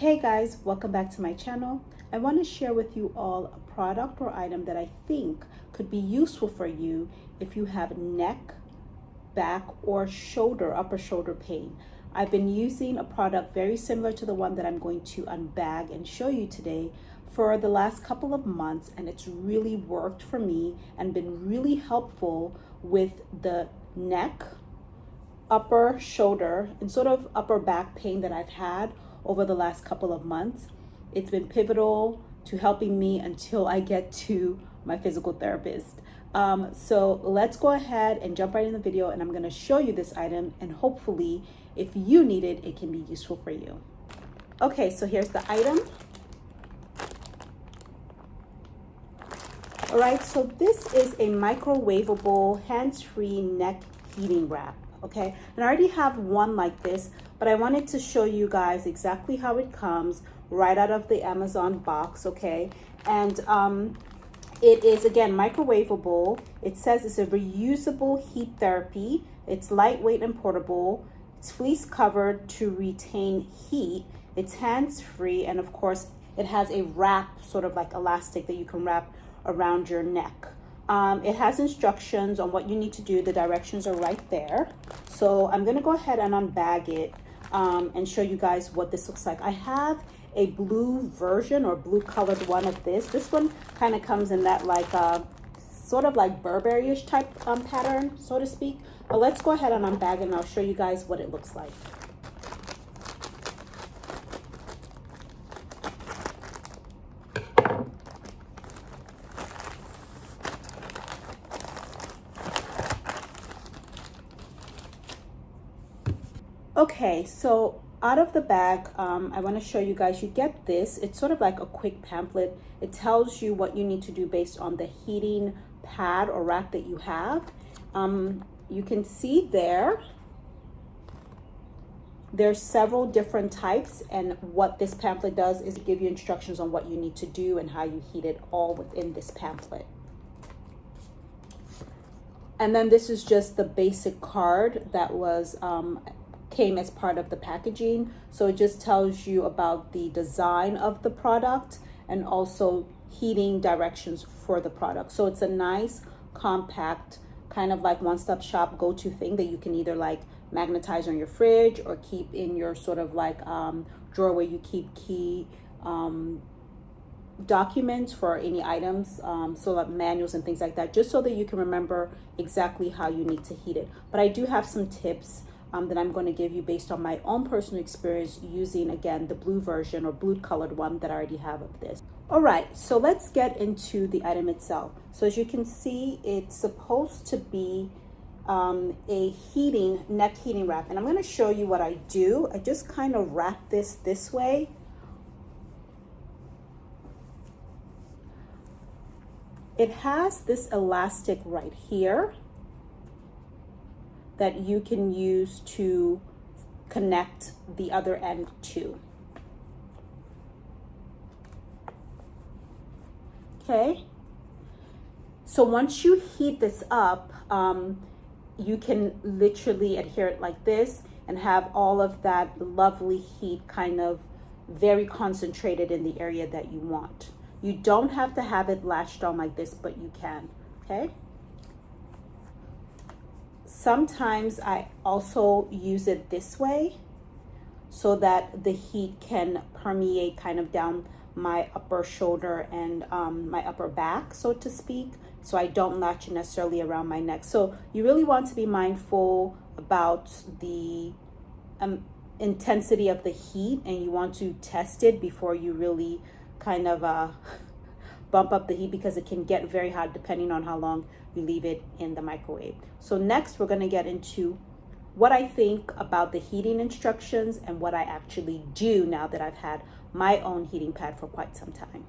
Hey guys, welcome back to my channel. I want to share with you all a product or item that I think could be useful for you if you have neck, back, or shoulder, upper shoulder pain. I've been using a product very similar to the one that I'm going to unbag and show you today for the last couple of months, and it's really worked for me and been really helpful with the neck, upper shoulder, and sort of upper back pain that I've had over the last couple of months. It's been pivotal to helping me until I get to my physical therapist. So let's go ahead and jump right in the video, and I'm going to show you this item, and hopefully if you need it, it can be useful for you. Okay, so here's the item. All right, so this is a microwavable hands-free neck heating wrap. Okay, and I already have one like this, but I wanted to show you guys exactly how it comes right out of the Amazon box. Okay, and it is, again, microwavable. It says it's a reusable heat therapy. It's lightweight and portable. It's fleece covered to retain heat. It's hands-free, and of course it has a wrap, sort of like elastic, that you can wrap around your neck. It has instructions on what you need to do. The directions are right there. So I'm gonna go ahead and unbag it and show you guys what this looks like. I have a blue version or blue colored one of this. This one kind of comes in that like sort of like Burberry-ish type pattern, so to speak. But let's go ahead and unbag it, and I'll show you guys what it looks like. Okay, so out of the bag, I want to show you guys, you get this. It's sort of like a quick pamphlet. It tells you what you need to do based on the heating pad or wrap that you have. You can see there's several different types, and what this pamphlet does is give you instructions on what you need to do and how you heat it, all within this pamphlet. And then this is just the basic card that was came as part of the packaging. So it just tells you about the design of the product and also heating directions for the product. So it's a nice, compact, kind of like one-stop shop go-to thing that you can either like magnetize on your fridge or keep in your sort of like drawer where you keep key documents for any items, so like manuals and things like that, just so that you can remember exactly how you need to heat it. But I do have some tips that I'm going to give you based on my own personal experience using, again, the blue version or blue colored one that I already have of this. All right, so let's get into the item itself. So as you can see, it's supposed to be a neck heating wrap, and I'm going to show you what I do. I just kind of wrap this way. It has this elastic right here that you can use to connect the other end to. Okay, so once you heat this up, you can literally adhere it like this and have all of that lovely heat kind of very concentrated in the area that you want. You don't have to have it latched on like this, but you can, okay? Sometimes I also use it this way so that the heat can permeate kind of down my upper shoulder and my upper back, so to speak, so I don't latch it necessarily around my neck. So you really want to be mindful about the intensity of the heat, and you want to test it before you really kind of bump up the heat, because it can get very hot depending on how long you leave it in the microwave. So next we're going to get into what I think about the heating instructions and what I actually do now that I've had my own heating pad for quite some time.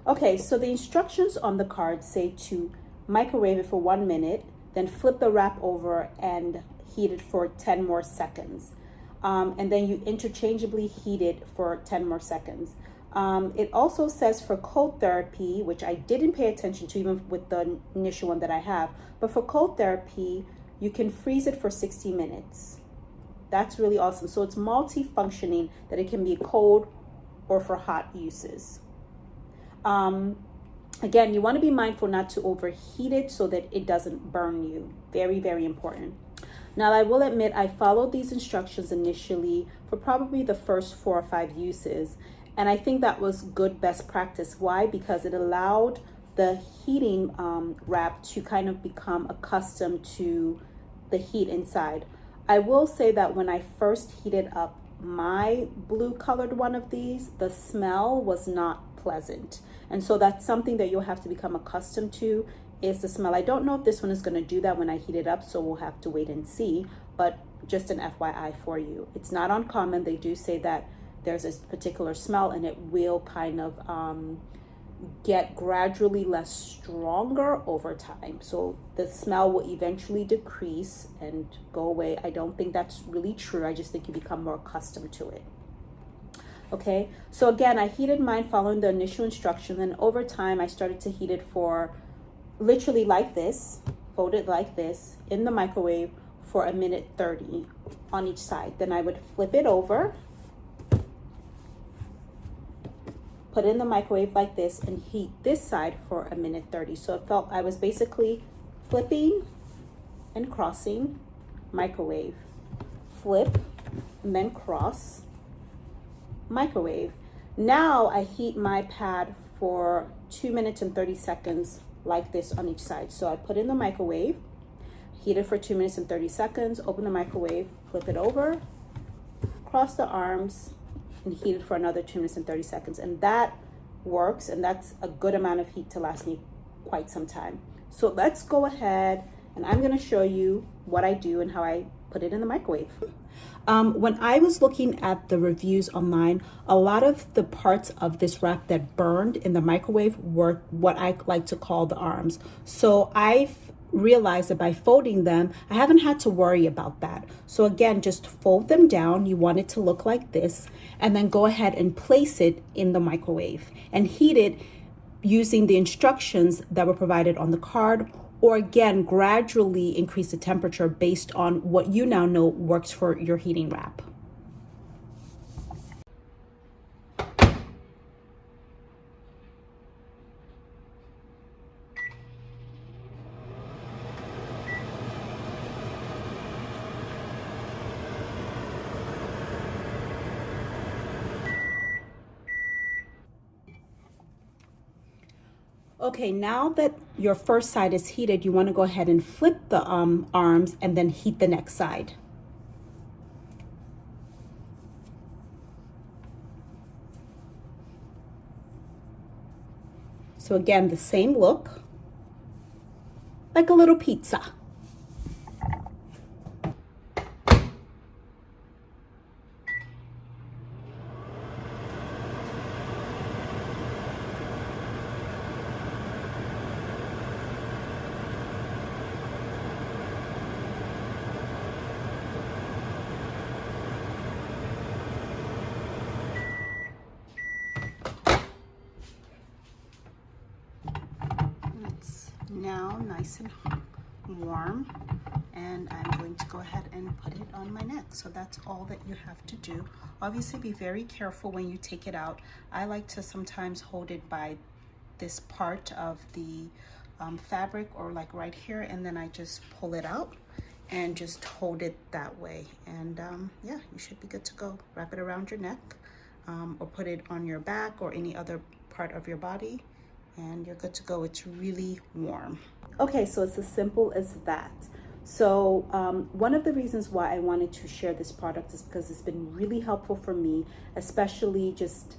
Okay, so the instructions on the card say to microwave it for 1 minute, then flip the wrap over and heat it for 10 more seconds. And then you interchangeably heat it for 10 more seconds. It also says for cold therapy, which I didn't pay attention to even with the initial one that I have, but for cold therapy, you can freeze it for 60 minutes. That's really awesome. So it's multi-functioning, that it can be cold or for hot uses. Again, you want to be mindful not to overheat it so that it doesn't burn you. Very, very important. Now, I will admit I followed these instructions initially for probably the first 4 or 5 uses. And I think that was good best practice. Why? Because it allowed the heating wrap to kind of become accustomed to the heat inside. I will say that when I first heated up my blue colored one of these, the smell was not pleasant. And so that's something that you'll have to become accustomed to, is the smell. I don't know if this one is going to do that when I heat it up, so we'll have to wait and see, but just an FYI for you. It's not uncommon. They do say that there's this particular smell and it will kind of get gradually less stronger over time. So the smell will eventually decrease and go away. I don't think that's really true. I just think you become more accustomed to it. Okay, so again, I heated mine following the initial instruction. Then over time, I started to heat it for literally like this, folded like this in the microwave for 1:30 on each side. Then I would flip it over, put it in the microwave like this, and heat this side for 1:30. So it felt I was basically flipping and crossing, microwave, flip, and then cross, microwave. Now I heat my pad for 2 minutes and 30 seconds like this on each side. So I put in the microwave, heat it for 2 minutes and 30 seconds, open the microwave, flip it over, cross the arms, and heat it for another 2 minutes and 30 seconds. And that works, and that's a good amount of heat to last me quite some time. So let's go ahead, and I'm gonna show you what I do and how I put it in the microwave. When I was looking at the reviews online, a lot of the parts of this wrap that burned in the microwave were what I like to call the arms. So I've realized that by folding them, I haven't had to worry about that. So again, just fold them down. You want it to look like this, and then go ahead and place it in the microwave and heat it using the instructions that were provided on the card, or again, gradually increase the temperature based on what you now know works for your heating wrap. Okay, now that your first side is heated, you want to go ahead and flip the arms and then heat the next side. So again, the same look, like a little pizza. Now nice and warm, and I'm going to go ahead and put it on my neck. So that's all that you have to do. Obviously be very careful when you take it out. I like to sometimes hold it by this part of the fabric, or like right here, and then I just pull it out and just hold it that way, and yeah, you should be good to go. Wrap it around your neck, or put it on your back or any other part of your body, and you're good to go. It's really warm. Okay, so it's as simple as that. So one of the reasons why I wanted to share this product is because it's been really helpful for me, especially just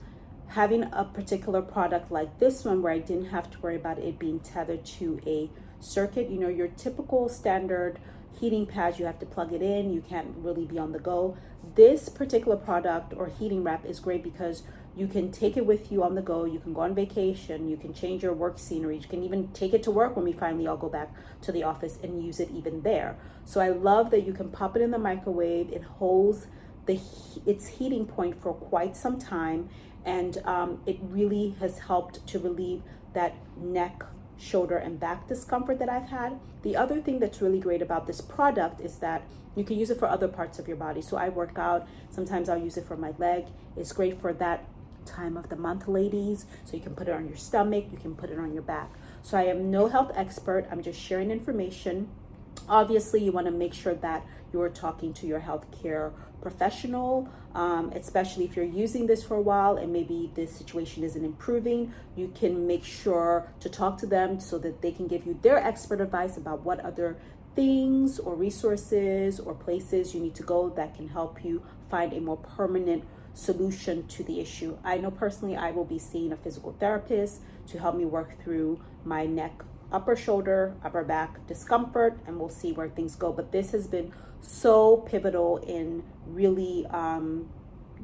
having a particular product like this one where I didn't have to worry about it being tethered to a circuit. You know, your typical standard heating pads, you have to plug it in, you can't really be on the go. This particular product or heating wrap is great because you can take it with you on the go. You can go on vacation, you can change your work scenery, you can even take it to work when we finally all go back to the office and use it even there. So I love that you can pop it in the microwave. It holds its heating point for quite some time, and it really has helped to relieve that neck, shoulder, and back discomfort that I've had. The other thing that's really great about this product is that you can use it for other parts of your body. So I work out, sometimes I'll use it for my leg. It's great for that time of the month, ladies. So you can put it on your stomach, you can put it on your back. So I am no health expert, I'm just sharing information. Obviously, you want to make sure that you're talking to your healthcare professional, especially if you're using this for a while and maybe this situation isn't improving. You can make sure to talk to them so that they can give you their expert advice about what other things or resources or places you need to go that can help you find a more permanent solution to the issue. I know personally I will be seeing a physical therapist to help me work through my neck, upper shoulder, upper back discomfort, and we'll see where things go. But this has been so pivotal in really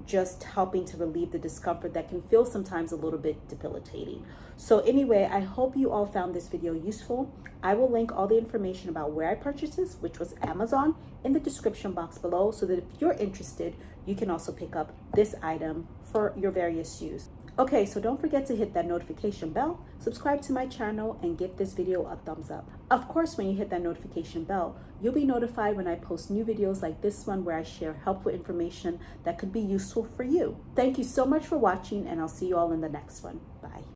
just helping to relieve the discomfort that can feel sometimes a little bit debilitating. So anyway, I hope you all found this video useful. I will link all the information about where I purchased this, which was Amazon, in the description box below, so that if you're interested, you can also pick up this item for your various use. Okay, so don't forget to hit that notification bell, subscribe to my channel, and give this video a thumbs up. Of course, when you hit that notification bell, you'll be notified when I post new videos like this one where I share helpful information that could be useful for you. Thank you so much for watching, and I'll see you all in the next one.